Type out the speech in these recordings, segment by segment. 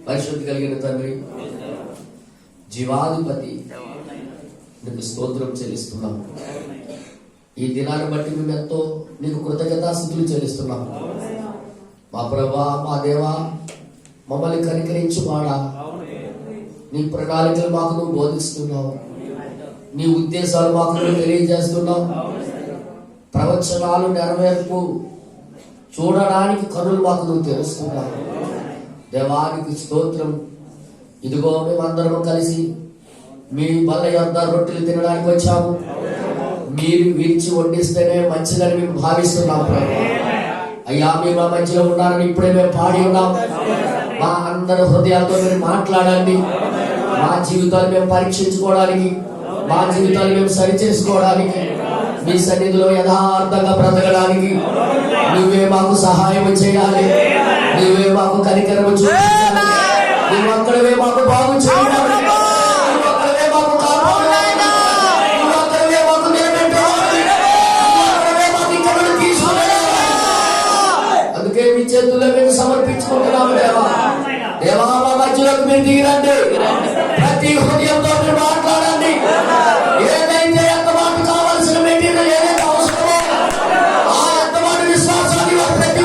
పరిశుద్ధి కలిగిన తండ్రి, జీవాధిపతి, నీకు స్తోత్రం చెల్లిస్తున్నాం. ఈ దినాన్ని బట్టి మేము ఎంతో నీకు కృతజ్ఞతాస్తుతులు చెల్లిస్తున్నాం. మా ప్రభా, మా దేవా, మమ్మల్ని కనికరించువాడా, నీ ప్రణాళికలు మాకు నువ్వు బోధిస్తున్నావు, నీ ఉద్దేశాలు మాకు నువ్వు తెలియజేస్తున్నావు. ప్రవచనాలు నెరవేర్పు చూడడానికి కనులు మాకు నువ్వు తెలుస్తున్నావు. దేవానికి స్తోత్రం. ఇదిగో మేమందరం కలిసి మీ బల్ల యొద్ద రొట్టెలు తినడానికి వచ్చాము. మీరు విరిచి వడ్డిస్తేనే మంచిదని మేము భావిస్తున్నాం ప్రభు. అయ్యా, మేము మా మధ్యలో ఉన్నారని ఇప్పుడే మేము పాడి ఉన్నాం. మా అందరి హృదయాలతో మీరు మాట్లాడండి. మా జీవితాలు మేము పరీక్షించుకోవడానికి, మా జీవితాలు మేము సరి చేసుకోవడానికి, మీ సన్నిధిలో యథార్థంగా బ్రతకడానికి నువ్వే మాకు సహాయం చేయాలి. నువ్వే మాకు కనికరము చూపించాలి. నువ్వు అక్కడవే మాకు బాగు చేయాలి. నువ్వు అక్కడవే మాకు కాపాడాలి. నువ్వు అక్కడవే మాకు నిలబెట్టాలి. నువ్వు అక్కడవే మాకు ఇక్కడ తీసుకువెళ్ళాలి. అందుకే మీ చేతుల్లో మేము సమర్పించుకుంటున్నాము. దేవా, దేవా, మా మధ్యలోకి మీరు దిగిరండి. ప్రతి హృదయంతో మీరు మాట్లాడండి. ఏదైతే ఎంత మాట కావాల్సిన మెటీరియల్ ఏదైతే అవసరమో ఆ ఎంత మాట విశ్వాసాన్ని ప్రతి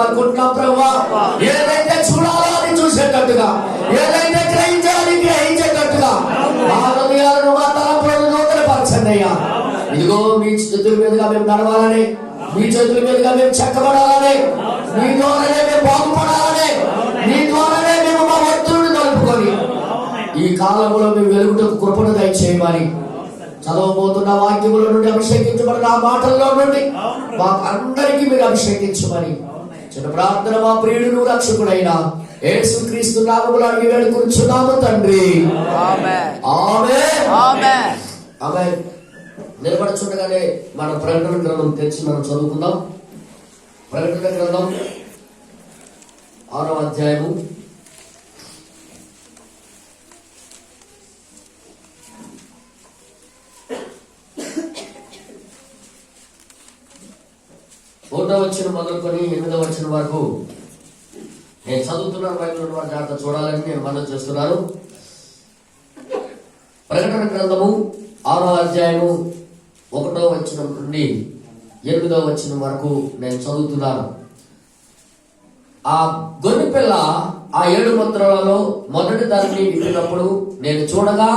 అనుకుంటున్నాం ప్రభా. ఏదైతే చూడాలో అది చూసేటట్టుగా, ఏదైతే గ్రహించాలని గ్రహించేటట్టుగా మా హృదయాలను, మా తలంపులను నూతనపరచండి అయ్యా. ఇదిగో మీ చేతుల మీదుగా మేము నడవాలని, మీ చేతుల మీదుగా మేము చెక్కబడాలని, మీ ద్వారానే మేము బాగుపడాలని, మీ ద్వారానే మేము మా భక్తులను కలుపుకొని ఈ కాలంలో మేము వెలుగుటకు కృపను దయచేయమని, చదవబోతున్న వాక్యముల నుండి అభిషేకించబడిన ఆ మాటల్లో నుండి మాకు అందరికీ మీరు అభిషేకించమని చిన్న ప్రార్థన మా ప్రియుడు రక్షకుడైన యేసుక్రీస్తు నామములో అడిగి వేడుకొనుచున్నాము తండ్రి. ఆమేన్, ఆమేన్, ఆమేన్. నిలబడుచుండగానే మన ప్రకటన గ్రంథం తెచ్చి మనం చదువుకుందాం. ప్రకటన గ్రంథం 6వ అధ్యాయము 1వ వచనం మొదలుకొని 8వ వచనం వరకు నేను చదువుతున్నాను. బైబిల్ వారి జాగ్రత్త చూడాలని నేను మనం చేస్తున్నాను. ప్రకటన గ్రంథము 6వ అధ్యాయము 1వ వచనం నుండి 8వ వచనం వరకు నేను చదువుతున్నాను. ఆ గొర్రెపిల్ల ఆ 7 ముద్రలలో మొదటి దానిని విప్పినప్పుడు నేను చూడగా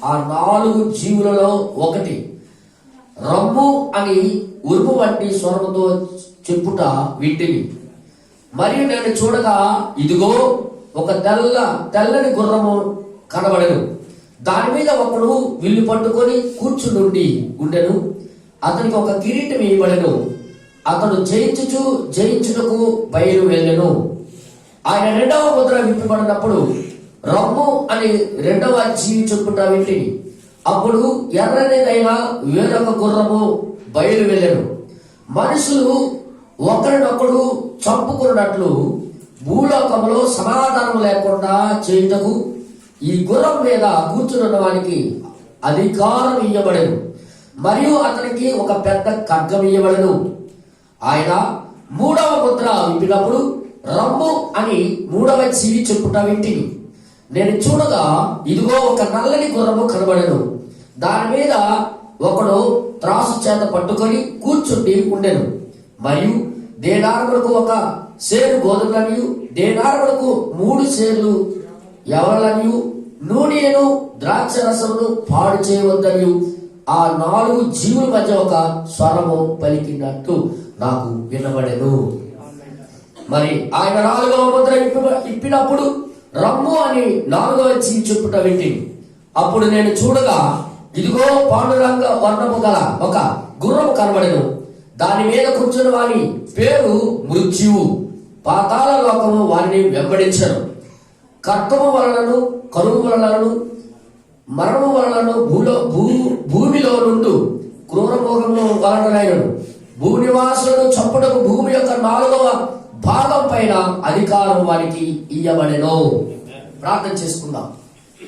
ఆ 4 జీవులలో ఒకటి రమ్ము అని ఉరుము వంటి స్వరముతో చెప్పుట వింటిని. మరియు నేను చూడగా ఇదిగో ఒక తెల్లని గుర్రము కనబడెను. దాని మీద ఒకడు విల్లు పట్టుకొని కూర్చుండి ఉండెను. అతనికి ఒక కిరీటం ఇవ్వబడెను. అతడు జయించుటకు బయలు వెళ్ళెను. ఆయన 2వ ముద్ర విప్పబడినప్పుడు రమ్ము అని 2వ జీవి చెప్పుట వింటిని. అప్పుడు ఎర్రనిదైన వేరొక గుర్రము బయలు వెళ్ళెను. మనుషులు ఒకరినొకడు చంపుకున్నట్లు భూలోకంలో సమాధానం లేకుండా చేయుటకు ఈ గుర్రం మీద కూర్చున్న వానికి అధికారం ఇయ్యబడెను. మరియు అతనికి ఒక పెద్ద ఖడ్గం ఇయ్యబడెను. ఆయన 3వ ముద్ర విప్పినప్పుడు రమ్ము అని 3వ జీవి చెప్పుట వింటిని. నేను చూడగా ఇదిగో ఒక నల్లని గుర్రము కనబడెను. దాని మీద ఒకడు త్రాసు చేత పట్టుకొని కూర్చుండి ఉండెను. మరియు దేనారములకు ఒక సేరు గోధుమలనియు దేనారములకు 3 సేర్లు ఎవరలనియు నూనెను ద్రాక్ష రసమును పాడు చేయవద్దనియు ఆ 4 జీవుల మధ్య ఒక స్వరము పలికినట్టు నాకు వినబడెను. మరి ఆయన 4వ ముద్ర ఇప్పినప్పుడు రమ్ము అని 4వ చెప్పుట వింటిని. అప్పుడు నేను చూడగా ఇదిగో పాండురంగ వర్ణము గల ఒక గుర్రము కనబడెను. దాని మీద కూర్చుని వాని పేరు మృత్యువు. పాతాళ లోకము వారిని వెంబడించను. కర్తము వలనను కరువు వలనను మరణము వలనను భూమిలో నుండు క్రూరమోగము వలననైనను భూనివాసులను చంపుటకు భూమి యొక్క 4వ భాగం పైన అధికారం వారికి ఇయ్యబడెను. ప్రార్థన చేసుకుందాం.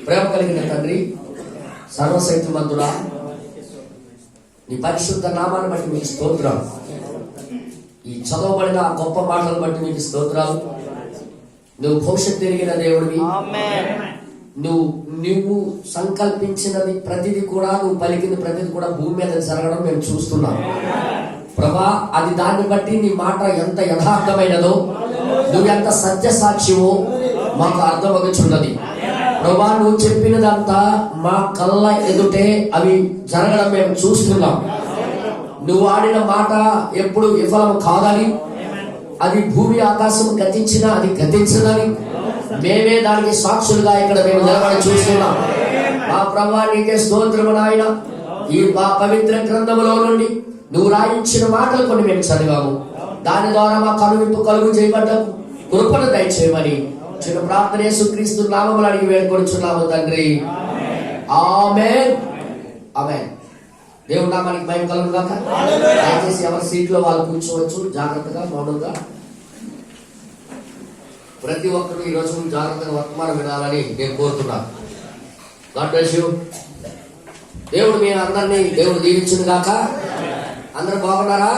ప్రేమ కలిగిన తండ్రి, సర్వశక్తిమంతుడా, నీ పరిశుద్ధ నామాన్ని బట్టి మీకు స్తోత్రాలు. ఈ చదవబడిన గొప్ప మాటలను బట్టి మీకు స్తోత్రాలు. నువ్వు భవిష్యత్తు ఎరిగిన దేవుడివి. నువ్వు సంకల్పించినది ప్రతిదీ కూడా, నువ్వు పలికిన ప్రతిదీ కూడా భూమి మీద జరగడం మేము చూస్తున్నాం ప్రభా. అది దాన్ని బట్టి నీ మాట ఎంత యథార్థమైనదో, నువ్వు ఎంత సత్య సాక్షివో మాకు అర్థమవుతున్నది ప్రభా. నువ్వు చెప్పినదంతా మా కళ్ళ ఎదుటే అవి జరగడం మేము చూస్తున్నాం. నువ్వు ఆడిన మాట ఎప్పుడు విఫలం కాదని, అది భూమి ఆకాశం గతించినా అది గతించదని మేమే దానికి సాక్షులుగా ఇక్కడ మేము నిలబడి చూస్తున్నాం. మా ప్రభా నీకే స్తోత్రము నాయన. ఈ మా పవిత్ర గ్రంథములో నుండి నువ్వు రాయించిన మాటలు కొన్ని మేము చదివాము. దాని ద్వారా మా కనువిప్పు కలుగు చేయబడ్డ కృపను దయచేయమని చిన్న ప్రార్థన యేసుక్రీస్తు నామములో అడిగి వేడుకొనుచున్నాము తండ్రి. ఆమేన్, ఆమేన్. దేవుడు నామానికి మహిమ కలుగును గాక. దయచేసి ఎవరి సీట్లో వాళ్ళు కూర్చోవచ్చు. జాగ్రత్తగా మౌనంగా ప్రతి ఒక్కరు ఈ రోజు జాగ్రత్తగా వర్తమానం వినాలని నేను కోరుతున్నాను. God bless you. దేవుడు మీ అందరినీ దేవుడు దీవించును గాక. అందరూ బాగున్నారా?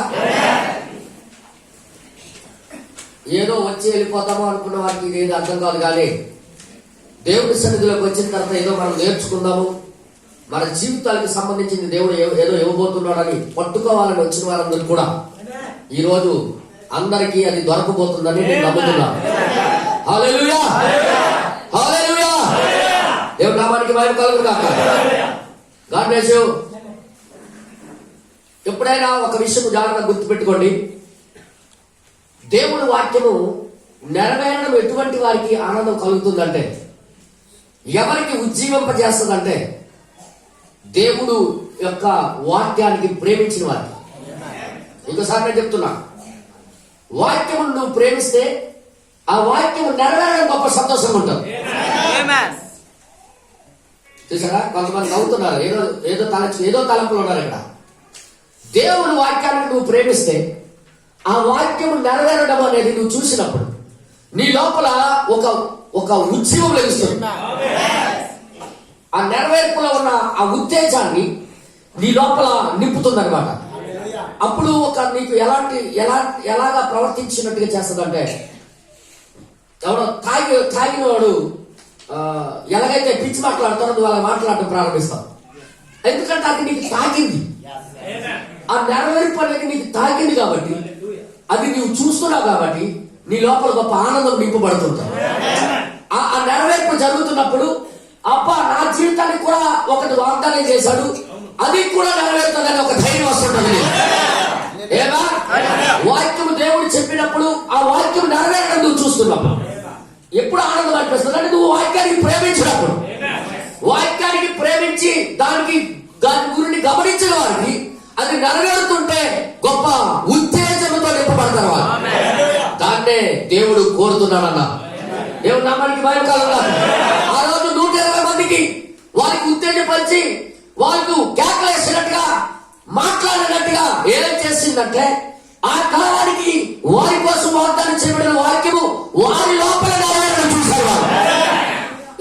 ఏదో వచ్చి వెళ్ళిపోతామో అనుకున్న వారికి ఇదేది అర్థం కాదు. కానీ దేవుడి సన్నిధిలోకి వచ్చిన తర్వాత ఏదో మనం నేర్చుకుందాము, మన జీవితాలకు సంబంధించింది దేవుడు ఏదో ఇవ్వబోతున్నాడని పట్టుకోవాలని వచ్చిన వారందరూ కూడా ఈ రోజు అందరికీ అది దొరకబోతుందని నేను నమ్ముతున్నాను. హల్లెలూయా, హల్లెలూయా. దేవుడి నామానికి మహిమ కలుగును గాక. God bless you. ఎప్పుడైనా ఒక విషయం జాగ్రత్తగా గుర్తుపెట్టుకోండి. దేవుడి వాక్యము నెరవేరడం ఎటువంటి వారికి ఆనందం కలుగుతుందంటే, ఎవరికి ఉజ్జీవింపజేస్తుందంటే దేవుడు యొక్క వాక్యానికి ప్రేమించిన వారికి. ఇంకోసారి నేను చెప్తున్నా, వాక్యము నువ్వు ప్రేమిస్తే ఆ వాక్యము నెరవేరడం గొప్ప సంతోషంగా ఉంటుంది. చూసారా, కొంతమంది నవ్వుతున్నారు, ఏదో తలంపులు ఉన్నారు ఇక్కడ. దేవుని వాక్యానికి నువ్వు ప్రేమిస్తే ఆ వాక్యము నెరవేరడం అనేది నువ్వు చూసినప్పుడు నీ లోపల ఒక ఉద్యమం లభిస్తుంది. ఆ నెరవేర్పులో ఉన్న ఆ ఉత్తేజాన్ని నీ లోపల నింపుతుంది అనమాట. అప్పుడు నీకు ఎలాగా ప్రవర్తించినట్టుగా చేస్తుందంటే, ఎవడో తాగినవాడు ఎలాగైతే పిచ్చి మాట్లాడుతారో నువ్వు అలా మాట్లాడటం ప్రారంభిస్తావు. ఎందుకంటే అది నీకు తాకింది. ఆ నెరవేర్పు అనేది నీకు తాకింది కాబట్టి, అది నువ్వు చూస్తున్నావు కాబట్టి నీ లోపల గొప్ప ఆనందం నింపబడుతుంటావు. ఆ నెరవేర్పు జరుగుతున్నప్పుడు అబ్బా నా జీవితానికి కూడా ఒకటి వాగ్దానం చేశాడు, అది కూడా నెరవేరుతుందని ఒక ధైర్యం వస్తుంటుంది. ఏమా వాక్యం దేవుడు చెప్పినప్పుడు ఆ వాక్యం నెరవేరడం నువ్వు చూస్తున్నావు. ఎప్పుడు ఆనందం అనిపిస్తుంది అంటే నువ్వు వాక్యానికి ప్రేమించినప్పుడు. వాక్యానికి ప్రేమించి దాని గురించి గమనించిన వారికి అది నెరవేరుతుంటే గొప్ప ఉత్తేజంతో నింపబడతారు వారు. దాన్నే దేవుడు కోరుతున్నాడన్న. దేవుడు నామానికి మహిమ కలుగును. ఆ రోజు 120 మందికి వారికి ఉత్తేజపరిచి వాళ్ళకు కేకలేసినట్టుగా మాట్లాడినట్టుగా ఏం చేసిందంటే, ఆ కాలానికి వారి కోసం వాగ్దానం చేయబడిన వాక్యము వారి లోపల నెరవేరడం చూశారు వారు.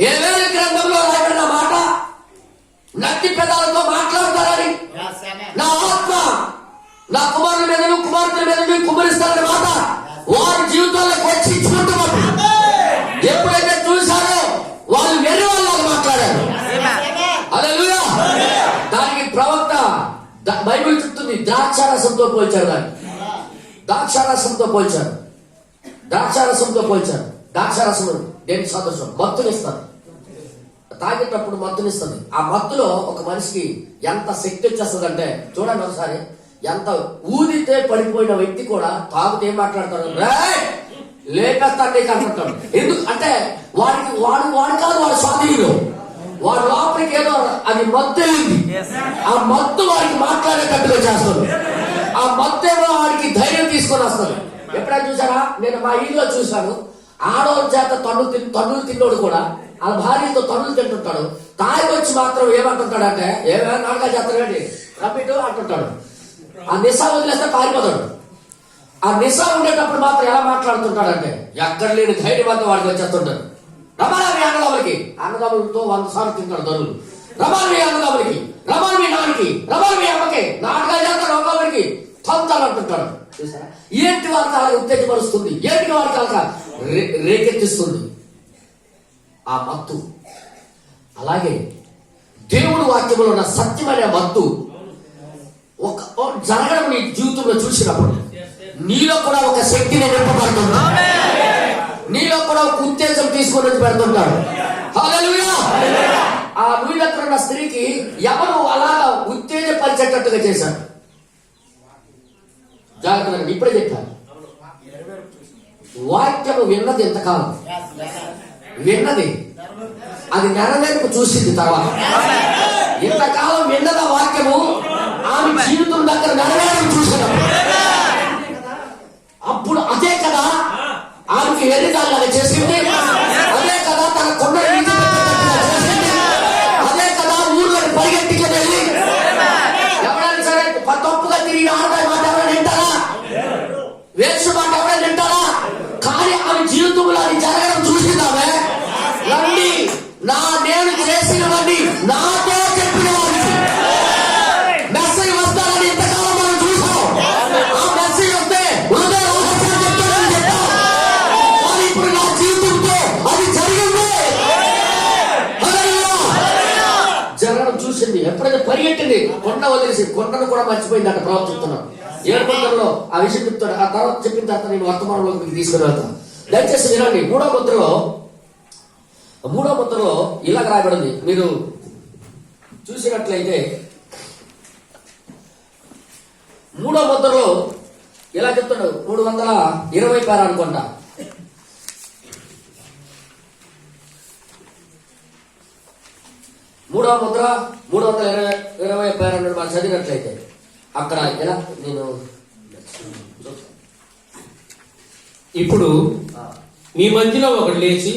ఏవేళ గ్రంథంలో రాయబడిన మాట నత్తి పెదాలతో మాట్లాడతారని, నా ఆత్మ నా కుమారుల మీదను కుమార్తెల మీదను కుమ్మరిస్తారని మాట వారి జీవితాలకు వచ్చి ఇచ్చినట్టు ఎప్పుడైతే చూశారో వాళ్ళు వేరే వాళ్ళగా మాట్లాడారు. హల్లెలూయా. దానికి ప్రవక్త బైబిల్ చెప్తుంది ద్రాక్షారసంతో పోల్చారు. దాన్ని ద్రాక్షారసంతో పోల్చారు. ద్రాక్షారసంతో పోల్చారు. ద్రాక్షారసం దేనికి సదృశం? మత్తునిస్తుంది. తాగేటప్పుడు మత్తునిస్తుంది. ఆ మత్తులో ఒక మనిషికి ఎంత శక్తి వచ్చేస్తుంది అంటే చూడండి ఒకసారి, ఎంత ఊదితే పడిపోయిన వ్యక్తి కూడా తాగుతే ఏం మాట్లాడతాడు? లేపేస్తాడు నీకు అంటుంటాడు. ఎందుకు అంటే వాడు కాదు, వాడు స్వాధీనుడు. వాడు లోపలికి ఏదో అది మత్తు వెళ్ళింది. ఆ మత్తు వాడికి మాట్లాడేటట్టుగా చేస్తాడు. ఆ మత్తు ఏమో వాడికి ధైర్యం తీసుకొని వస్తుంది. ఎప్పుడైనా చూసారా? నేను మా ఇంట్లో చూశాను. ఆడవాళ్ళ చేత తన్నులు తిన్నోడు కూడా ఆ భార్యతో తన్నులు తింటుంటాడు. తాగి వచ్చి మాత్రం ఏమంటుంటాడు అంటే, ఏమైనా నాటకాలు చేస్తాడండి రప్పిట్టు అంటుంటాడు. ఆ నిశా వదిలేస్తే పారిపోతాడు. ఆ నిశా ఉండేటప్పుడు మాత్రం ఎలా మాట్లాడుతుంటాడంటే, ఎక్కడ లేని ధైర్యం అంతా వాడికి వచ్చేస్తుంటాడు. రమాలి మీ అన్నదమ్ములకి, అన్నదమ్ములతో 100 సార్లు తింటాడు ధనులు. రమాలి మీ అన్నదమ్ములకి, రమాలి మీ నాన్నకి, రమాలి మీ అమ్మకి, నాటకాలు చేస్తాడు. ఒకరికి తంతాలు అంటుంటాడు. చూసారా? ఏంటి వాళ్ళకి అలా ఉత్తేజపరుస్తుంది? ఏంటి వాడికి అలా రేకెత్తిస్తుంది? ఆ మత్తు. అలాగే దేవుడు వాక్యంలో ఉన్న సత్యమైన మత్తు ఒక జరగడం నీ జీవితంలో చూసినప్పుడు నీలో కూడా ఒక శక్తిని నింపబడుతుంది. నీలో కూడా ఒక ఉత్తేజం తీసుకొని వచ్చి పెడుతుంటాడు. హల్లెలూయా! ఆ నువ్వు ఉన్న స్త్రీకి ఎవరు అలాగా ఉత్తేజపరిచేటట్టుగా చేశాడు? జాగ్రత్తగా ఇప్పుడే చెప్పాను. వాక్యము విన్నది ఎంతకాలం విన్నది, అది నెరవేర్పు చూసింది. తర్వాత ఎంతకాలం విన్నద వాక్యము ఆమె జీవితం దగ్గర నెరవేర్పు చూసినప్పుడు అప్పుడు అదే కదా ఆమెకి ఎన్నిదాలుగా చేసింది. అదే కదా తన కొండలు చేసింది. అదే కదా ఊర్లను పరిగెత్తికి వెళ్ళి ఎవరైనా సరే తప్పుగా తిరిగి ఆడదాని మాట ఎవరైనా వింటారా? వేసు మాట ఎవరైనా వింటారా? కానీ ఆమె జీవితంలో అది జరగడం చూసిందామే. రండి నేను చేసినవన్నీ నాతో చెప్పిన వారికి మెసేజ్ వస్తారని ఇంతకాలం మనం చూసాం. ఆ మెసేజ్ వస్తే కానీ ఇప్పుడు నా జీవితంతో అది జరిగింది. జరగడం చూసింది. ఎప్పుడైతే పరిగెట్టింది, కొండ వదిలేసి కొండను కూడా మర్చిపోయింది అక్కడ ప్రవర్తిస్తున్నాం. 7 మంత్రంలో ఆ విషయం చెప్తాడు. ఆ తర్వాత చెప్పిన తర్వాత నేను వర్తమానంలోకి మీకు తీసుకుని వెళ్తాను. దయచేసి వినండి. 3వ ముద్రలో ఇలాగ రాయబడింది. మీరు చూసినట్లయితే 3వ ముద్రలో ఇలా చెప్తాడు. 320 పేర అనుకుంటా. మూడవ ముద్ర 320 పేర మనం చదివినట్లయితే అక్కడ ఎలా నేను ఇప్పుడు మీ మధ్యలో ఒకటి లేచి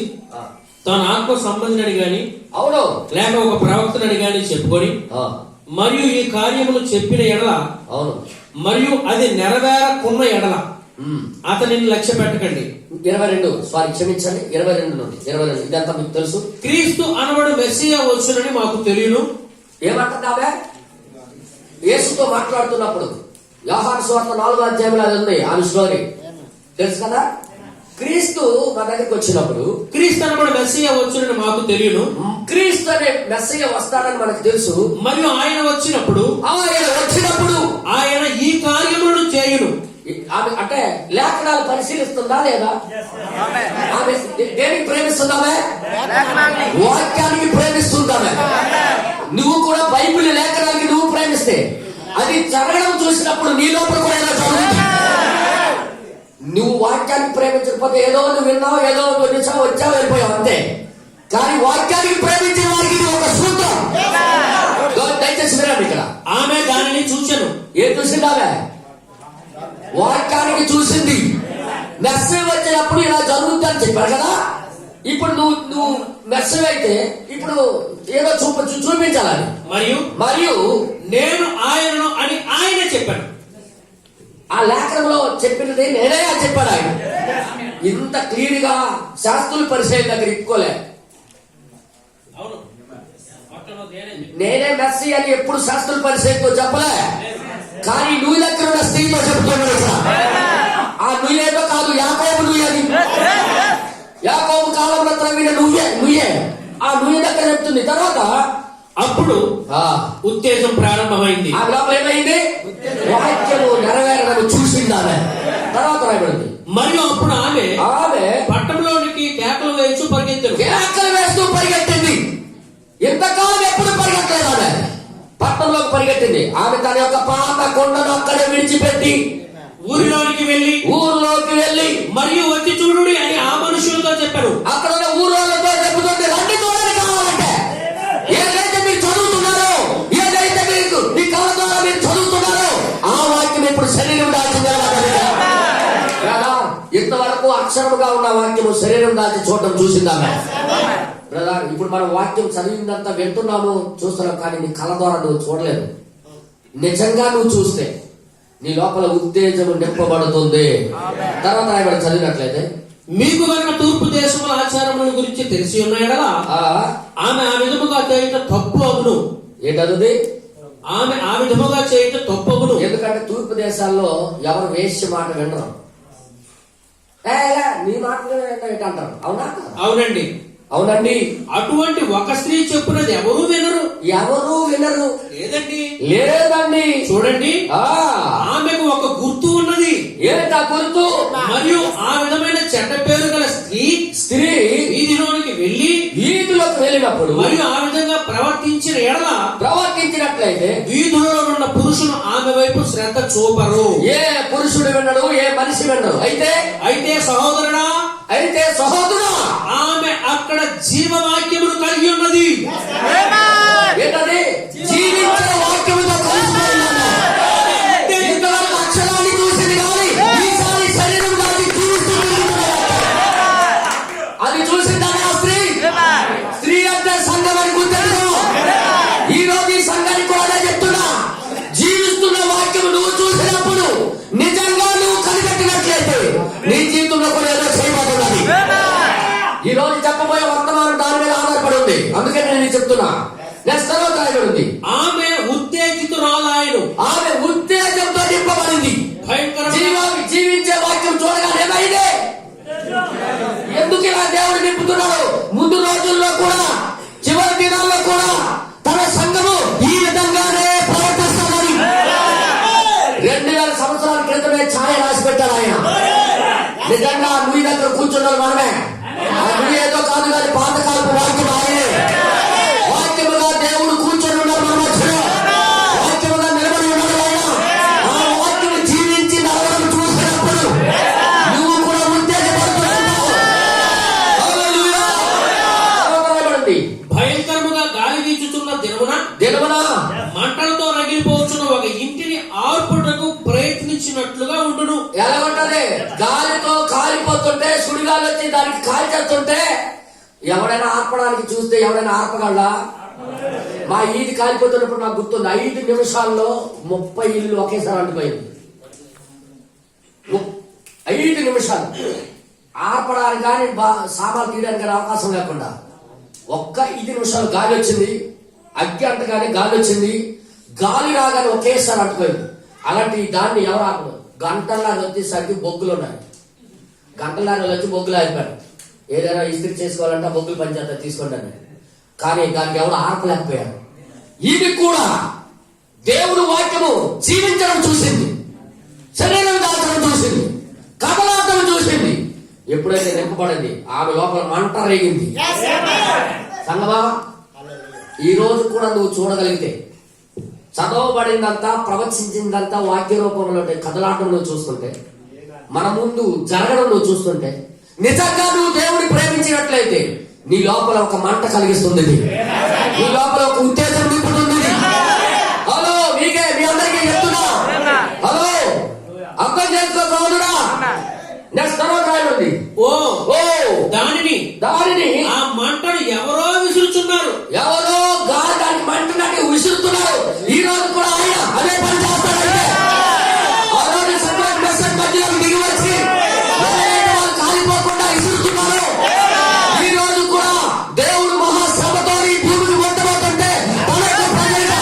తన ఆత్మ సంబంధిని గాని అవును లేక ఒక ప్రవక్తనని గాని చెప్పుకొని మరియు ఈ కార్యములు చెప్పిన ఎడల అవును మరియు అది నెరవేరకున్న ఎడల అతనిని లక్ష్య పెట్టకండి. 22 క్షమించండి 22 నుండి 22 ఇదంతా మీకు తెలుసు. క్రీస్తు అనబడు మెస్సియా వచ్చునని మాకు తెలియను. ఏమంటుందామే? యేసుతో మాట్లాడుతున్నప్పుడు యోహాను సువార్త 4వ అధ్యాయంలో అది ఉంది. ఆమె స్టోరీ తెలుసు కదా. క్రీస్తు మా దగ్గరికి వచ్చినప్పుడు క్రీస్తు అనబడు మెస్సియా వచ్చునని మాకు తెలియను. క్రీస్తు అనే మెస్సియా వస్తాడని మనకు తెలుసు. మరియు ఆయన వచ్చినప్పుడు ఆయన ఈ కార్యములను చేయును. ఆమె అంటే లేఖనాలు పరిశీలిస్తుందా లేదా? ఆమె దేనికి ప్రేమిస్తుందామే? వాక్యానికి ప్రేమిస్తుందామే. నువ్వు కూడా బైబిల్ లేఖనాలకి నువ్వు ప్రేమిస్తే అది జరగడం చూసినప్పుడు నీ లోపల కూడా ఎలా జరుగుతుంది? నువ్వు వాక్యాన్ని ప్రేమించకపోతే ఏదో నువ్వు విన్నావు, ఏదో విన్నావు, వచ్చావు, వెళ్ళిపోయావు అంతే. కానీ వాక్యానికి ప్రేమించిన వారికి ఇది ఒక సూత్రం. దయచేసి వినండి. ఇక్కడ ఆమె దానిని చూచెను. ఏం చూసింది ఆమె? వాక్యానికి చూసింది. మెసేజ్ వచ్చినప్పుడు ఇలా జరుగుతుంది అని చెప్పారు కదా. ఇప్పుడు నువ్వు మెసేజ్ అయితే ఇప్పుడు ఏదో చూపించాలని మరియు నేను ఆయనను అని ఆయన చెప్పాను. ఆ లేఖనంలో చెప్పినది నేనే అని చెప్పాడు ఆయన. ఇంత క్లియర్ గా శాస్త్రుల పరిచయం దగ్గర ఇక్కోలే. నేనే మెస్సీ అని ఎప్పుడు శాస్త్రుల పరిచయంతో చెప్పలే. కానీ నువ్వు దగ్గర ఉన్న స్త్రీతో చెప్తున్నాడు. ఆ నువ్వేదో కాదు, యాకోబు నువ్వే. అది యాకోబు కాలంలో త్రవ్విన నువ్వే ఆ నువ్వు దగ్గర చెప్తుంది. తర్వాత అప్పుడు ఉత్తేజం ప్రారంభమైంది. ఆ లోపల ఏమైంది? వాక్యము నెరవేరడం చూసింది ఆమె. తర్వాత రాయబడింది మరియు అప్పుడు ఆమె ఆమె పట్టణంలోనికి కేకలు వేయచ్చు పరిగెత్తను. కేకలు వేస్తూ పరిగెట్టింది. ఇంతకాలం ఎప్పుడు పరిగెట్టలేదు ఆమె. పట్టణంలోకి పరిగెట్టింది. ఆమె తన యొక్క పాత కొండను అక్కడే విడిచిపెట్టి ఊరిలోనికి వెళ్ళి మరియు వచ్చి చూడుడి అని ఆ మనుషులతో చెప్పారు. అక్కడ ఉన్న ఊరోళ్ళతో చెబుతుంది, రండి చూడండి కావాలంటే. ఏదైతే మీరు చదువుతున్నారో, ఏదైతే మీకు మీ కళ్ళ ద్వారా మీరు చదువుతున్నారో ఆ వాక్యం ఇప్పుడు శరీరం దాల్చింది. ఇంతవరకు అక్షరముగా ఉన్న వాక్యము శరీరం దాల్చి చూడటం చూసిందామె. బ్రదర్, ఇప్పుడు మనం వాక్యం చదివిందంతా వింటున్నాము, చూస్తున్నాం, కానీ నీ కళ్ళ ద్వారా నువ్వు చూడలేదు. నిజంగా నువ్వు చూస్తే నీ లోపల ఉత్తేజం నింపబడుతుంది. తర్వాత ఆయన చదివినట్లయితే, మీకు కనుక తూర్పు దేశముల ఆచారముల గురించి తెలిసి ఉన్నాయడలా ఆమె ఆ విధముగా చేయట తప్పు అగును. ఏంటది? ఆమె ఆ విధముగా చేయట తప్పు అగును. ఎందుకంటే తూర్పు దేశాల్లో ఎవరు వేశ్య మాట వినరు. నీ మాట అంటారు. అవునా? అవునండి, అవునండి. అటువంటి ఒక స్త్రీ చెప్పున్నది ఎవరూ వినరు. లేదండి. చూడండి, ఆమెకు ఒక గుర్తు ఉన్నది. ఏంటా గుర్తు? మరియు ఆ విధమైన చెడ్డ పేరు గల స్త్రీ వీధిలోకి వీధిలోకి వెళ్ళినప్పుడు మరియు ఆ విధంగా ప్రవర్తించినట్లయితే వీధులలో ఉన్న పురుషులు ఆమె వైపు శ్రద్ధ చూపరు. ఏ పురుషుడు వినడు, ఏ మనిషి వినడు. అయితే సహోదరుడా, ఆమె అక్కడ జీవవాక్యమును కలిగి ఉన్నది. ఏంటది? జీవించిన వాక్యముతో ఇంతవరకు అక్షరాన్ని చూసింది కానీ ఈసారి శరీరం దాటి జీవిస్తుంది. అది చూసిందని ఆ స్త్రీ అంటే సంఘం అని గుర్తెట్టుకో. ఈ రోజు ఈ సంఘానికి కూడా చెప్తున్నా, జీవిస్తున్న వాక్యము నువ్వు చూసినప్పుడు నిజంగా నువ్వు కనిపెట్టినట్లయితే నీ జీవితంలో కూడా ఏదో చేయబడుతున్నది. ఈ రోజు చెప్పబోయే వర్తమానం దాని మీద ఆధారపడి ఉంది. అందుకే నేను చెప్తున్నా. నెక్స్ట్ తర్వాత రాయబడింది, ఆమె ఉత్తేజితురాలాయను. ఆమె ఉత్తేజంతో నింపబడింది. జీవించే వాక్యం చూడగానే ఏమైంది? ఎందుకు ఇలా దేవుడు నింపుతున్నాడు? ముందు రోజుల్లో కూడా, చివరి దినాల్లో కూడా తన సంఘము ఈ విధంగానే ప్రవర్తిస్తామని 2000 సంవత్సరాల క్రితమే ఛాయ రాసి పెట్టాడు ఆయన. నిజంగా నువ్వు దగ్గర కూర్చున్నాడు మనమే. నువ్వు ఏదో కాదు కానీ పాతకాలపు వాక్యం ఆయనే. వాక్యముగా దేవుడు కూర్చొని ఉన్నాడు మన మధ్యలో. వాక్యముగా నిలబడి ఉన్నాడు ఆయన. ఆ వాక్యం జీవించి నడవడం చూసినప్పుడు నువ్వు కూడా ఉత్తేజపడుతున్నావు. భయంకరముగా గాలి వీచుతున్న దినమున మంటలతో రగిలిపోతున్న ఒక ఇంటిని ఆర్పుటకు ప్రయత్నించినట్లుగా ఉండును. ఎలా ఉంటది? గాలితో కాలిపోతుంటే, సుడిగాలి వచ్చి దానికి కాలి చేస్తుంటే ఎవడైనా ఆర్పడానికి చూస్తే ఎవడైనా ఆర్పగలడా? మా ఈది కాలిపోతున్నప్పుడు నాకు గుర్తుంది, 5 నిమిషాల్లో 30 ఇల్లు ఒకేసారి అంటుపోయింది. 5 నిమిషాలు ఆర్పడానికి కానీ సామాన్లు తీయడానికి కానీ అవకాశం లేకుండా ఒక్క 5 నిమిషాలు గాలి వచ్చింది. అగ్గి అంటగానే గాలి వచ్చింది. గాలి రాగానే ఒకేసారి అంటుపోయింది. అలాంటి దాన్ని ఎవరు ఆపరు. గంటల్లాగా వచ్చేసరికి బొగ్గులు ఉన్నాయి. గంటల్లాగా వచ్చి బొగ్గులు ఆగిపోయాడు. ఏదైనా ఇస్త్రీ చేసుకోవాలంటే బొగ్గులు పనిచేస్తా తీసుకుంటాను. కానీ దానికి ఎవరు ఆర్పలేకపోయారు. ఇది కూడా దేవుడు వాక్యము జీవించడం చూసింది, శరీరం దాచడం చూసింది, కదలాటం చూసింది. ఎప్పుడైతే నింపబడింది ఆమె లోపల మంట రేగింది. సంగమా, ఈ రోజు కూడా నువ్వు చూడగలిగితే చదవబడిందంతా, ప్రవచించిందంతా వాక్య రూపంలో కదలాటం నువ్వు చూస్తుంటే, మన ముందు జరగడం నువ్వు చూస్తుంటే, నిజంగా నువ్వు దేవుడిని ప్రేమించినట్లయితే నీ లోపల ఒక మంట కలిగిస్తుంది. నీ లోపల ఒక ఉత్తేజం నింపుతుంది. హలో, మీకే మీ అందరికీ చెప్తున్నా. హలో, అర్థం చేసుకో సోదరుడా. నెక్స్ట్ తర్వాత రాయండి. దానిని ఆ మంటను ఎవరో విసురుతున్నారు. ఎవరో దానికి మంటని విసురుతున్నారు. ఈ రోజు కూడా ఆయన అదే పని చేస్తాడంటే ఆ రోజు సంక్రాంతి మెసేజ్ మధ్యలో దిగి వచ్చి వాళ్ళు కాలిపోకుండా విసురుతున్నారు. ఈ రోజు కూడా దేవుడు మహాసభతో ఈ భూమిని కొట్టబోతుంటే తన యొక్క ప్రజలకు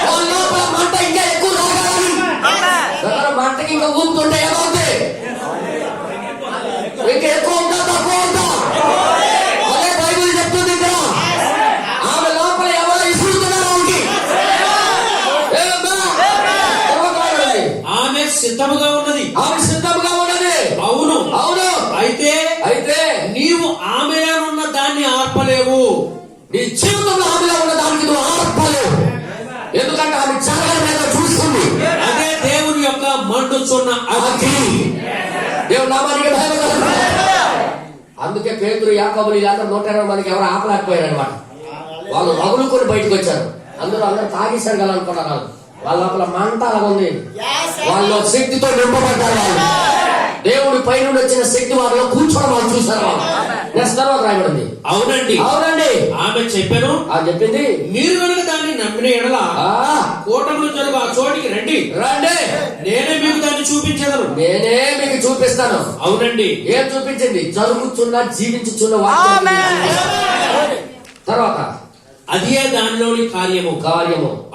వాళ్ళ లోపల మంట ఇంకా ఎక్కువ రాగాలని మంటకి ఇంకా ఊపుతుంటే ఏమవుతుంది? ఇంకా ఎక్కువ ఉందా, తక్కువ ఉందా? నీ జీవితంలో ఆమెలో ఉన్న దానికి నువ్వు ఆర్పలేవు. ఎందుకంటే ఆమె జరగడం మీద చూస్తుంది. అదే దేవుని యొక్క మండుచున్న అగ్ని. దేవుని నామానికి మహిమ కలుగును. అందుకే పేతురు, యాకోబులు వీళ్ళందరూ 120 మందికి ఎవరు ఆపలేకపోయారు అనమాట. వాళ్ళు రగులుకొని బయటకు వచ్చారు. అందరూ తాగేశారు కదా అనుకున్నారు. వాళ్ళ లోపల మంట అలా ఉంది. వాళ్ళు శక్తితో నింపబడ్డారు. వాళ్ళు దేవుడి పై నుండి వచ్చిన శక్తి వాళ్ళలో కూర్చోవడం వాళ్ళు చూసారు. వాళ్ళు నెక్స్ట్ తర్వాత రాయబడింది. అవునండి, అవునండి, ఆమె చెప్పాను, చెప్పింది, మీరు కనుక దాన్ని నమ్మిన ఎడల కూటములు జరుగు ఆ చోటికి రండి, రండి, నేనే మీకు దాన్ని చూపించదను. నేనే మీకు చూపిస్తాను. అవునండి, ఏం చూపించింది? జరుగుతున్న జీవించుచున్న వాక్యం. తర్వాత అదే దానిలోని కార్యము.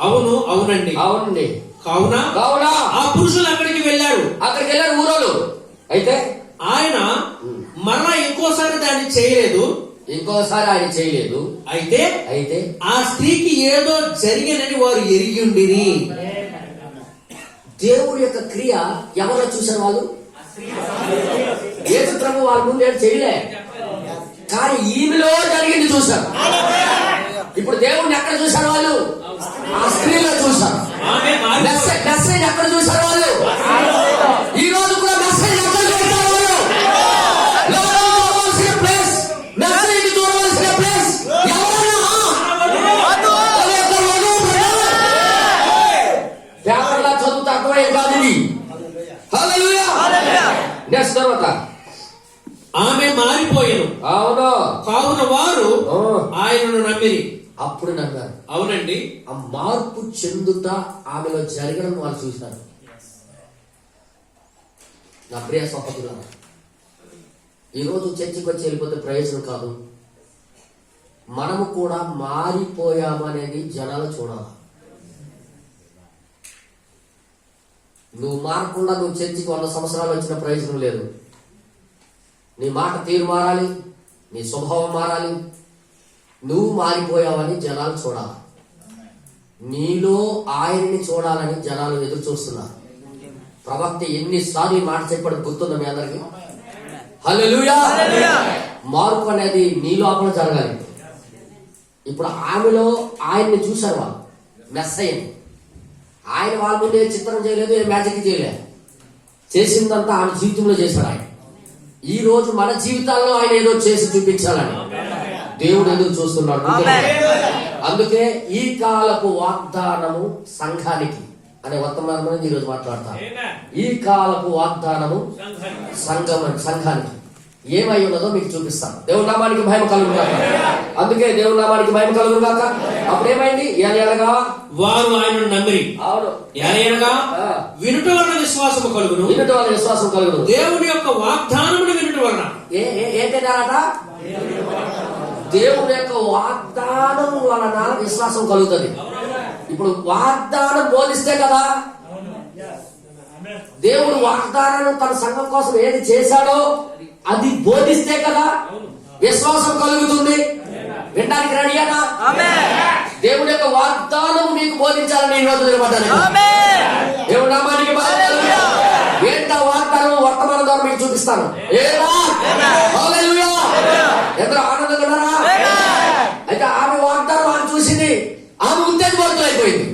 అవును, అవునండి, అవునండి. కావున ఆ పురుషులు అక్కడికి వెళ్ళారు. ఊరోలు. అయితే ఆయన మరలా ఇంకోసారి దాన్ని చేయలేదు. ఆయన చేయలేదు. అయితే ఆ స్త్రీకి ఏదో జరిగినని వారు ఎరిగి ఉండిరి. దేవుడి యొక్క క్రియ ఎవరో చూసారు? వాళ్ళు యేసు ప్రభు వాళ్ళ ముందు ఏం చేయలే, కానీ ఈమెలో జరిగింది చూశారు. ఇప్పుడు దేవుడిని ఎక్కడ చూశారు? వాళ్ళు ఆ స్త్రీలో చూశారు. మెసేజ్ ఎక్కడ చూశారు? వాళ్ళు ఈ రోజు కూడా మెసేజ్ ఎక్కడ చూశారు? వాళ్ళు ప్లేస్, మెసేజ్ చూడవలసిన ప్లేస్ పేపర్లా చదువుతా అర్థమయ్యే కాదు ఇది. హల్లెలూయా. నెక్స్ట్ తర్వాత ఆమె మారిపోయాను. అవును, కావున వారు ఆయనను నమ్మిరి. అప్పుడు నమ్మారు. అవునండి, ఆ మార్పు చెందుట ఆమెలో జరగడం వాళ్ళు చూశారు. నా ప్రియ సహోదరులారా, ఈరోజు చర్చికి వచ్చి వెళ్ళిపోతే ప్రయోజనం కాదు. మనము కూడా మారిపోయామనేది జనాలు చూడాలి. నువ్వు మారకుండా నువ్వు చర్చికి 100 సంవత్సరాలు వచ్చిన ప్రయోజనం లేదు. నీ మాట తీరు మారాలి, నీ స్వభావం మారాలి. నువ్వు మారిపోయావని జనాలు చూడాలి. నీలో ఆయన్ని చూడాలని జనాలు ఎదురు చూస్తున్నారు. ప్రవక్త ఎన్నిసార్లు ఈ మాట చెప్పడం గుర్తుందా మీ అందరికి? హల్లెలూయా. మార్పు అనేది నీ లోపల జరగాలి. ఇప్పుడు ఆమెలో ఆయన్ని చూశారు వాళ్ళు, మెస్సయ్యని. ఆయన వాళ్ళ ముందు ఏ చిత్రం చేయలేదు, ఏ మ్యాజిక్ చేయలేదు. చేసిందంతా ఆమె జీవితంలో చేశాడు ఆయన. ఈ రోజు మన జీవితాల్లో ఆయన ఏదో చేసి చూపించాలని దేవుడు ఎదురు చూస్తున్నాడు. అందుకే ఈ కాలపు వాగ్దానము సంఘానికి అనే వర్తమానం ఈ రోజు మాట్లాడతాను. ఈ కాలపు వాగ్దానము సంఘానికి ఏమై ఉన్నదో మీకు చూపిస్తాను. దేవుని నామానికి మహిమ కలుగును గాక. అందుకే దేవుని నామానికి మహిమ కలుగును గాక. అప్పుడు ఏమైంది? ఎలాగా వారు ఆయనను నమ్మిరి. అవును, ఎలాగా వినుట వలన విశ్వాసము కలుగును. దేవుని యొక్క వాగ్దానమును వినుట వలన ఏంటంటారట? దేవుని యొక్క వాగ్దానం వలన విశ్వాసం కలుగుతుంది. ఇప్పుడు వాగ్దానం బోధిస్తే కదా, దేవుడు వాగ్దానం తన సంఘం కోసం ఏది చేశాడో అది బోధిస్తే కదా విశ్వాసం కలుగుతుంది. వినడానికి రెడీనా? దేవుడి యొక్క వాగ్దానం మీకు బోధించాలని ఈ రోజు నిలబడ్డాను. దేవుడి నామానికి ఏంటా వాగ్దానం వర్తమానం ద్వారా మీకు చూపిస్తాను. ఎందరో ఆనందంగా ఉన్నారా? అయితే ఆమె వాగ్దానం ఆమె చూసింది, ఆమె ఉత్తేజపడుతూ అయిపోయింది.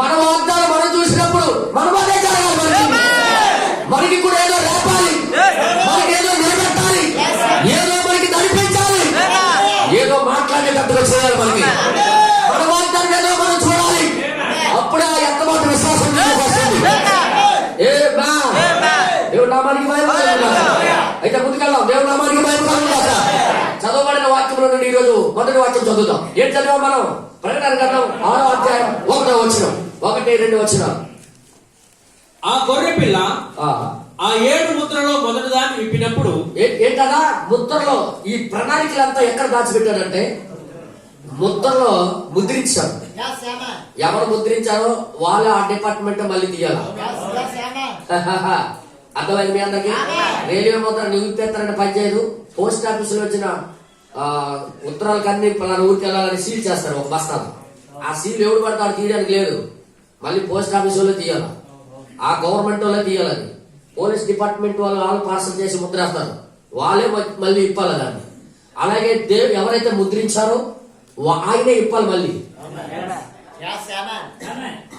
మన వాగ్దానం మనం చూసినప్పుడు మనం అదే జరగాలి. మనకి కూడా ఏదో రేపాలి, మనకి ఏదో నిలబెట్టాలి, ఏదో మనకి నడిపించాలి, ఏదో మాట్లాడేటట్టుగా చేయాలి. మనకి మన వాగ్దానం ఏదో మనం చూడాలి. అప్పుడే ఎంత మాట విశ్వాసం వస్తుంది. దేవుడి నామానికి మహిమ కలుగును. అయితే ముందుకెళ్దాం. దేవుడి నామానికి మహిమ కలుగును. చదవబడిన వాక్యంలో నుండి ఈ రోజు మొదటి వాక్యం చదువుతాం. ఏం చదివాం మనం? ప్రకటన గ్రంథం 6వ అధ్యాయం 1వ వచనం, 1-2 వచనం. ఆ గొర్రె పిల్ల ఆ 7 ముద్రలో మొదటి దాన్ని విప్పినప్పుడు ఏంటదా ముద్రలో ఈ ప్రణాళికలంతా ఎక్కడ దాచిపెట్టాడంటే ముద్రలో ముద్రించారు. ఎవరు ముద్రించారో వాళ్ళ ఆ డిపార్ట్మెంట్ మళ్ళీ తీయాలి. అర్థమైంది మీ అందరికి? రైల్వే ముద్ర నిలిపేస్తారని పనిచేయదు. పోస్ట్ ఆఫీస్ లో వచ్చిన ఉత్తరాలకన్నీ పలానా ఊరికి వెళ్ళాలని సీల్ చేస్తారు ఒక బస్తాలు. ఆ సీల్ ఎవడు పడతాడు తీయడానికి లేదు. మళ్ళీ పోస్ట్ ఆఫీస్ వాళ్ళే తీయాలి, ఆ గవర్నమెంట్ వాళ్ళే తీయాలని. పోలీస్ డిపార్ట్మెంట్ వాళ్ళు పార్సల్ చేసి ముద్రేస్తారు, వాళ్ళే మళ్ళీ ఇప్పాలి దాన్ని. అలాగే ఎవరైతే ముద్రించారో ఆయనే ఇప్పాలి. మళ్ళీ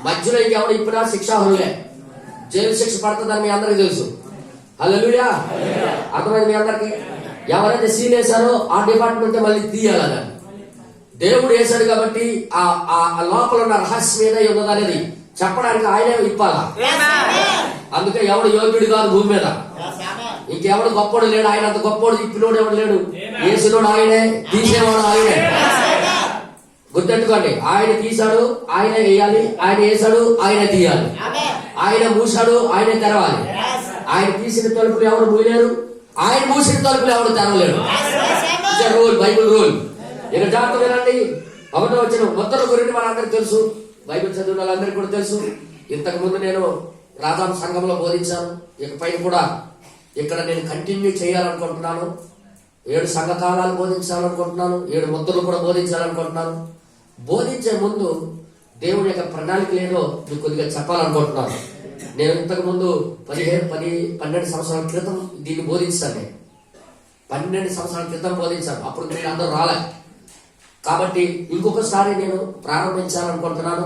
మధ్యలో ఇంకెవడు ఇప్పినా శిక్షార్హులే, జైలు శిక్ష పడుతుందని మీ అందరికి తెలుసు. హల్లెలూయా, అర్థమైంది మీ అందరికి? ఎవరైతే సీన్ వేశారో ఆ డిపార్ట్మెంట్ మళ్ళీ తీయాలని దేవుడు వేశాడు కాబట్టి ఆ లోపల ఉన్న రహస్యం ఏదై ఉన్నది అనేది చెప్పడానికి ఆయనే ఇప్పాలా. అందుకే ఎవడు యోగ్యుడు కాదు భూమి మీద, ఇంకెవడు గొప్పోడు లేడు. ఆయన అంత గొప్పోడు ఇప్పినోడు ఎవడు లేడు. వేసినోడు ఆయనే, తీసేవాడు ఆయనే. గుర్తెట్టుకోండి, ఆయన తీశాడు ఆయనే వేయాలి, ఆయన వేశాడు ఆయనే తీయాలి, ఆయన మూసాడు ఆయనే తెరవాలి. ఆయన తీసిన తలుపులు ఎవరు మూయలేరు, ఆయన మూసిన తలుపులు ఎవరు తెరవలేరు. Rule, Bible rule. ఇక జాగ్రత్త వినండి. ఒకటో వచ్చిన ముద్రల గురించి మనందరికి తెలుసు, బైబిల్ చదివిన వాళ్ళందరికీ కూడా తెలుసు. ఇంతకు ముందు నేను రాధాం సంఘంలో బోధించాను. ఇకపై కూడా ఇక్కడ నేను కంటిన్యూ చేయాలనుకుంటున్నాను. 7 సంఘకాలాలు బోధించాలనుకుంటున్నాను, 7 ముద్రలు కూడా బోధించాలనుకుంటున్నాను. బోధించే ముందు దేవుడి యొక్క ప్రణాళిక ఏదో మీకు కొద్దిగా చెప్పాలనుకుంటున్నాను. నేను ఇంతకు ముందు 12 సంవత్సరాల క్రితం దీన్ని బోధించాను. నేను 12 సంవత్సరాల క్రితం బోధించాను. అప్పుడు మీరు అందరూ రాలే కాబట్టి ఇంకొకసారి నేను ప్రారంభించాలనుకుంటున్నాను.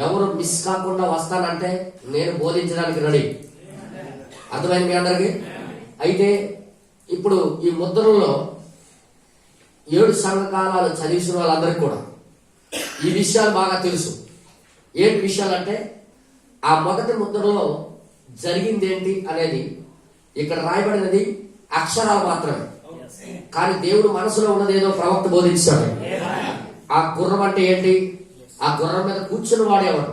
ఎవరు మిస్ కాకుండా వస్తానంటే నేను బోధించడానికి రెడీ. అర్థమైంది మీ అందరికి? అయితే ఇప్పుడు ఈ ముద్రలో 7 సంఘకాలాలు చదివిసిన వాళ్ళందరికీ కూడా ఈ విషయాలు బాగా తెలుసు. ఏంటి విషయాలంటే ఆ మొదటి ముద్రలో జరిగింది ఏంటి అనేది ఇక్కడ రాయబడినది అక్షరాలు మాత్రమే. కానీ దేవుడు మనసులో ఉన్నది ఏదో ప్రవక్త బోధించాడు. ఆ గుర్రం అంటే ఏంటి, ఆ గుర్రం మీద కూర్చుని వాడేవాడు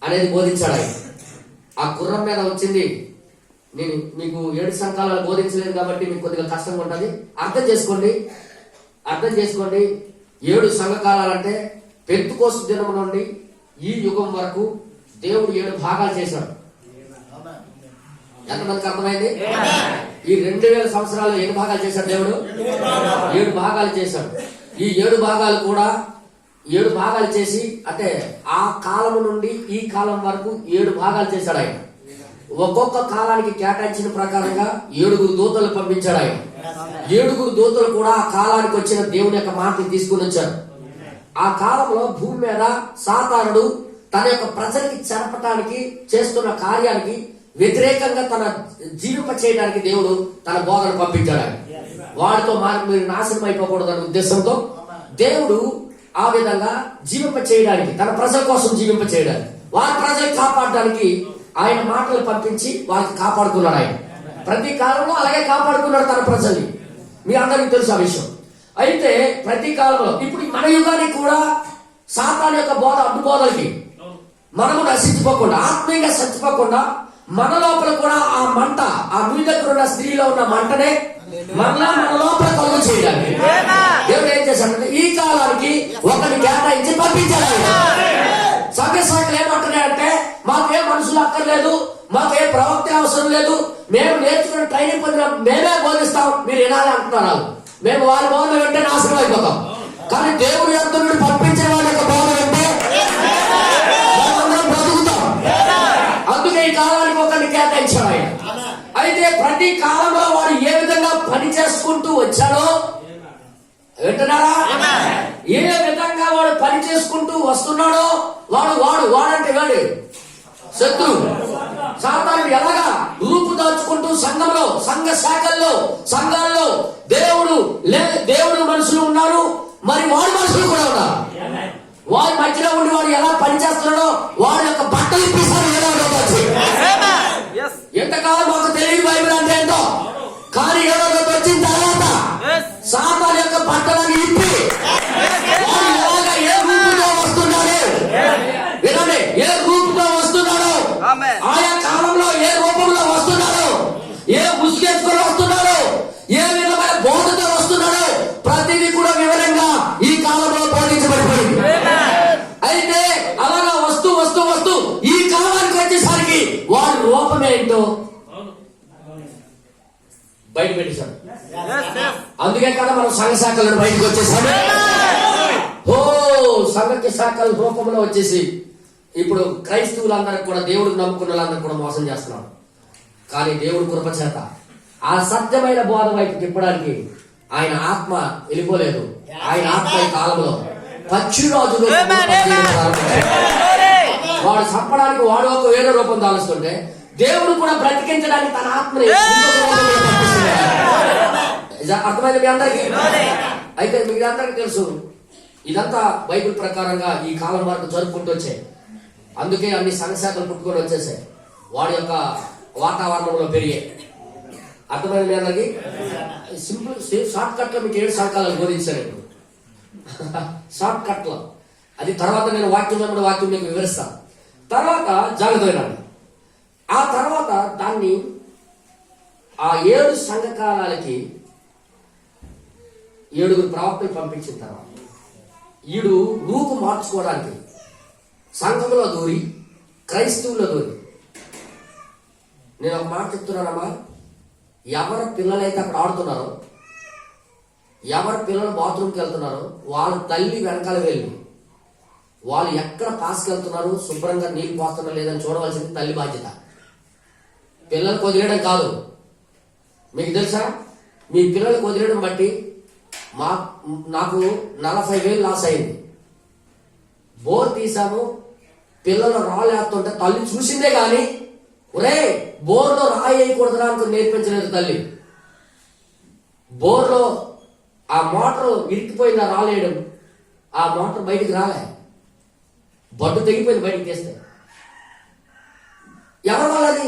అనేది బోధించాడు ఆయన. ఆ గుర్రం మీద వచ్చింది. నేను మీకు 7 సంఘాలు బోధించలేదు కాబట్టి మీకు కొద్దిగా కష్టంగా ఉంటుంది. అర్థం చేసుకోండి. 7 సంఘకాలాలంటే పెంతెకోస్తు దినం నుండి ఈ యుగం వరకు దేవుడు 7 భాగాలు చేశాడు. ఎంతమందికి అర్థమైంది? ఈ 2000 సంవత్సరాలు ఎన్ని భాగాలు చేశాడు దేవుడు? 7 భాగాలు చేశాడు. ఈ 7 భాగాలు కూడా 7 భాగాలు చేసి, అంటే ఆ కాలం నుండి ఈ కాలం వరకు 7 భాగాలు చేశాడు ఆయన. ఒక్కొక్క కాలానికి కేటాయించిన ప్రకారంగా 7 దూతలు పంపించాడు ఆయన. 7 దూతలు కూడా ఆ కాలానికి వచ్చిన దేవుని యొక్క మాటని తీసుకుని వచ్చారు. ఆ కాలంలో భూమి మీద సాతానుడు తన యొక్క ప్రజలకి చెరపటానికి చేస్తున్న కార్యానికి వ్యతిరేకంగా తన జీవింప చేయడానికి దేవుడు తన బోధను పంపించాడు ఆయన. వాడితో మీరు నాశనం అయిపోకూడదనే ఉద్దేశంతో దేవుడు ఆ విధంగా జీవింప చేయడానికి, తన ప్రజల కోసం జీవింప చేయడానికి, వారి ప్రజలు కాపాడడానికి ఆయన మాటలు పంపించి వాళ్ళకి కాపాడుకున్నాడు ఆయన. ప్రతి కాలంలో అలాగే కాపాడుకున్నాడు తన ప్రజల్ని. మీ అందరికీ తెలుసు ఆ విషయం. అయితే ప్రతి కాలంలో ఇప్పుడు మన యుగానికి కూడా సాతాను యొక్క బోధ అడ్డుబోధలకి మనము నశించిపోకుండా, ఆత్మీయంగా చచ్చిపోకుండా మన లోపల కూడా ఆ మంట, ఆ మీ దగ్గర ఉన్న స్త్రీలో ఉన్న మంటనే మరలా మన లోపల కలుగు చేయడానికి దేవుడు ఏం చేశాడంటే ఈ కాలానికి ఒకరిని కేటాయించి పంపించాడు. సంఘ శాఖలు ఏమంటున్నాయంటే మాకే మనుషులు అక్కర్లేదు, మాకే ప్రవక్త అవసరం లేదు, మేము నేర్చుకున్న ట్రైనింగ్ పొందిన మేమే బోధిస్తాం, మీరు వినాలి అంటున్నారు. మేము వారి బోధన వింటే నాశనం అయిపోతాం. కానీ దేవుడు ఎంత నుండి పంపించిన వాళ్ళ యొక్క బోధన వింటే మనమందరం బ్రతుకుతాం. అందుకే ఈ కాలానికి ఒకరిని కేటాయించాడు ఆయన. అయితే ప్రతి కాలంలో వాడు ఏ విధంగా పని చేసుకుంటూ వచ్చాడో వింటున్నారా? ఏ విధంగా వాడు పని చేసుకుంటూ వస్తున్నాడో వాడంటే వాడు శత్రువు. సాతానుడు ఎలాగా రూపు దాచుకుంటూ సంఘంలో, సంఘ శాఖల్లో, సంఘాల్లో దేవుడు మనుషులు ఉన్నారు, మరి వాడి మనుషులు కూడా ఉన్నారు. వారి మధ్యలో ఉండి వాడు ఎలా పని చేస్తున్నాడో వాడి యొక్క బట్టలు ఇప్పిస్తాడు. ఎంతకాలం మాకు తెలియదు బైబిల్ అంటే ఏంటో, కానీ ఏదో వచ్చిన తర్వాత సాతాను యొక్క బట్టలను ఇప్పి వాడు ఎలాగా ఏ రూపుతో వస్తున్నాడు, వినండి, ఏ రూపుతో వస్తున్నాడు, ఆయా కాలంలో ఏ రూపంలో వస్తున్నాడు, ఏ ముసుగేసుకొని వస్తున్నాడు, ఏ విధమైన బోధతో వస్తున్నాడు, ప్రతిదీ కూడా వివరంగా ఈ కాలంలో బోధించబడిపోయింది. అయితే అలాగా వస్తూ వస్తూ వస్తూ ఈ కాలానికి వచ్చేసరికి వాడి రూపం ఏంటో బయట పెట్టేశాడు. అందుకే కదా మనం సంఘ శాఖలను బయటకు వచ్చేసాడు. సంఘ శాఖల రూపంలో వచ్చేసి ఇప్పుడు క్రైస్తవులందరికి కూడా, దేవుడు నమ్ముకున్న వాళ్ళందరూ కూడా మోసం చేస్తున్నాడు. కానీ దేవుడు కృప చేత ఆ సత్యమైన బోధ వైపు తిప్పడానికి ఆయన ఆత్మ వెళ్ళిపోలేదు. ఆయన ఆత్మ ఈ కాలంలో పక్షిరాజులో వాడు చంపడానికి వాడు ఒక వేరే రూపం దాలుస్తుంటే దేవుడు కూడా బ్రతికించడానికి తన ఆత్మని ఇంకొక రూపంలో పంపిస్తున్నాడు. అర్థమైంది మీ అందరికీ? అయితే మీ అందరికీ తెలుసు, ఇదంతా బైబిల్ ప్రకారంగా ఈ కాలం వరకు జరుపుకుంటూ వచ్చాయి. అందుకే అన్ని సంఘశాఖలు పుట్టుకొని వచ్చేసాయి, వాడి యొక్క వాతావరణంలో పెరిగాయి. అర్థమైంది మీ అందరికీ? సింపుల్ షార్ట్ కట్ లో మీకు 7 సంఘాలను బోధించాను ఇప్పుడు. షార్ట్ కట్ లో అది తర్వాత నేను వాక్యం మీకు వివరిస్తాను. తర్వాత జాగ్రత్త. ఆ తర్వాత దాన్ని ఆ 7 సంఘకాలాలకి 7 ప్రవక్తలు పంపించిన తర్వాత ఈడు రూపు మార్చుకోవడానికి సంఘంలో దూరి క్రైస్తవుల్లో దూరి, నేను ఒక మాట చెప్తున్నానమ్మా, ఎవరి పిల్లలైతే అక్కడ ఆడుతున్నారో, ఎవరి పిల్లలు బాత్రూమ్కి వెళ్తున్నారో వాళ్ళ తల్లి వెనకాల వెళ్ళి వాళ్ళు ఎక్కడ పాస్కి వెళ్తున్నారు, శుభ్రంగా నీళ్ళు పోస్తున్నారు లేదని చూడవలసింది తల్లి బాధ్యత. పిల్లలకు వదిలేయడం కాదు. మీకు తెలుసా, మీ పిల్లలకు వదిలేయడం బట్టి నాకు 40,000 లాస్ అయింది. బోర్ తీసాము, పిల్లలు రాళ్ళు వేస్తుంటే తల్లి చూసిందే కానీ ఒరే బోర్లో రాయి వేయకూడదురా అనుకుని నేర్పించలేదు తల్లి. బోర్లో ఆ మోటార్ ఇరికిపోయింది, ఆ రాళ్ళు వేయడం, ఆ మోటార్ బయటికి రాలే, బడ్డు తెగిపోయింది బయటికి తీస్తే. ఎవరి వల్ల అది